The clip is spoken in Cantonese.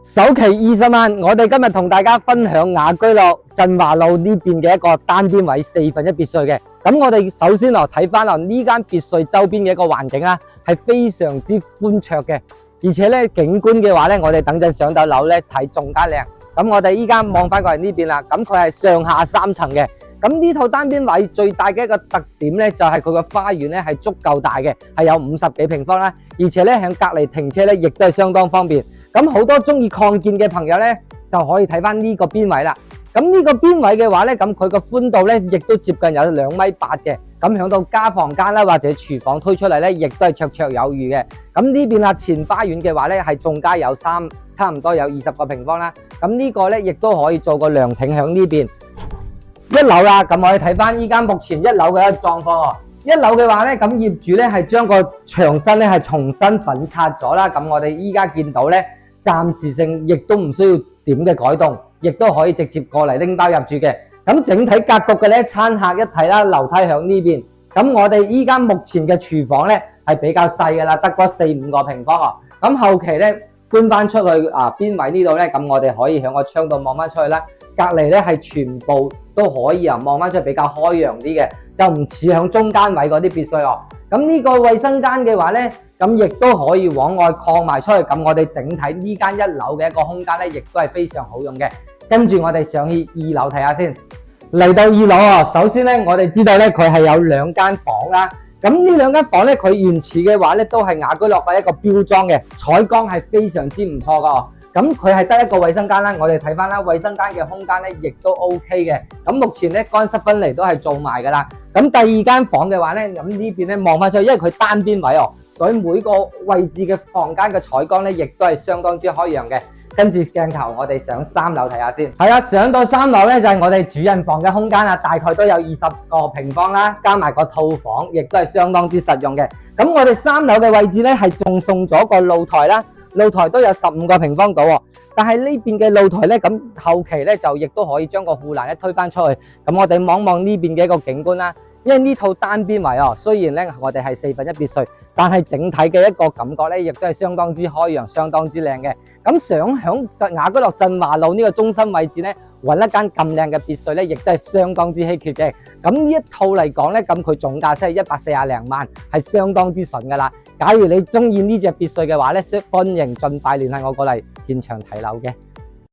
首期20萬，我哋今日同大家分享雅居樂振華路呢邊嘅一個單邊位4分1別墅嘅。咁我哋首先睇翻呢間別墅周邊嘅一個環境啦，係非常之寬敞嘅，而且咧景觀嘅話咧，我哋等陣上到樓咧睇仲加靚。咁我哋依家望翻過嚟呢邊啦，咁佢係上下3層嘅。咁呢套單邊位最大嘅一個特點咧，就係佢個花園咧係足夠大嘅，係有50幾平方啦，而且咧喺隔離停車咧亦都係相當方便。咁好多中意擴建嘅朋友咧，就可以睇翻呢個邊位啦。咁呢個邊位嘅話咧，咁佢個寬度咧亦都接近有2.8米嘅。咁響到家房間啦或者廚房推出嚟咧，亦都係綽綽有餘嘅。咁呢邊前花園嘅話咧，係仲加有差唔多有20個平方啦。咁呢個咧亦都可以做個涼亭響呢邊。一樓啦，咁我哋睇翻依間目前1樓嘅狀況。1樓嘅話咧，咁業主咧係將個牆身咧係重新粉刷咗啦。咁我哋依家見到咧，暫時性亦都唔需要點嘅改動，亦都可以直接過嚟拎包入住嘅。咁整體格局嘅咧，餐客一體啦，樓梯響呢邊。咁我哋依家目前嘅廚房咧係比較細嘅啦，得嗰4-5個平方啊。咁後期咧搬翻出去邊位呢度咧，咁我哋可以響個窗度望翻出去啦。隔離咧係全部都可以望翻出去比較開揚啲嘅，就唔似響中間位嗰啲別墅哦。咁呢個衛生間嘅話咧，咁亦都可以往外擴埋出去。咁我哋整體呢間1樓嘅一個空間咧，亦都係非常好用嘅。跟住我哋上去2樓睇下先。嚟到2樓啊，首先咧我哋知道咧佢係有2間房啦。咁呢2間房咧，佢原始嘅話咧都係雅居樂嘅一個標裝嘅，採光係非常之唔錯噶。咁佢係得一個衛生間啦，我哋睇翻啦，衛生間嘅空間咧亦都 OK 嘅。咁目前咧乾濕分離都係做埋噶啦。咁第2間房嘅話咧，咁呢邊咧望翻出去，因為佢單邊位哦，所以每個位置嘅房間嘅採光咧亦都係相當之開揚嘅。跟住鏡頭，我哋上3樓睇下先。係啊，上到3樓咧就係我哋主人房嘅空間啦，大概都有20個平方啦，加埋個套房，亦都係相當之實用嘅。咁我哋3樓嘅位置咧係仲送咗個露台啦。露台都有15個平方度喎，但係呢邊嘅露台咧，咁後期咧就亦都可以將個護欄推返出去。咁我哋望望呢邊嘅一個景觀啦，因為呢套單邊位哦，雖然咧我哋係4分1別墅，但係整體嘅一個感覺咧，亦都係相當之開揚、相當之靚嘅。咁想響雅居樂振華路呢個中心位置咧，揾一間咁靚嘅別墅咧，亦都係相當之稀缺嘅。咁呢一套嚟講咧，咁佢總價先係140零萬，係相當之筍噶啦。假如你中意呢隻別墅嘅話咧，歡迎盡快聯繫我過嚟現場睇樓嘅。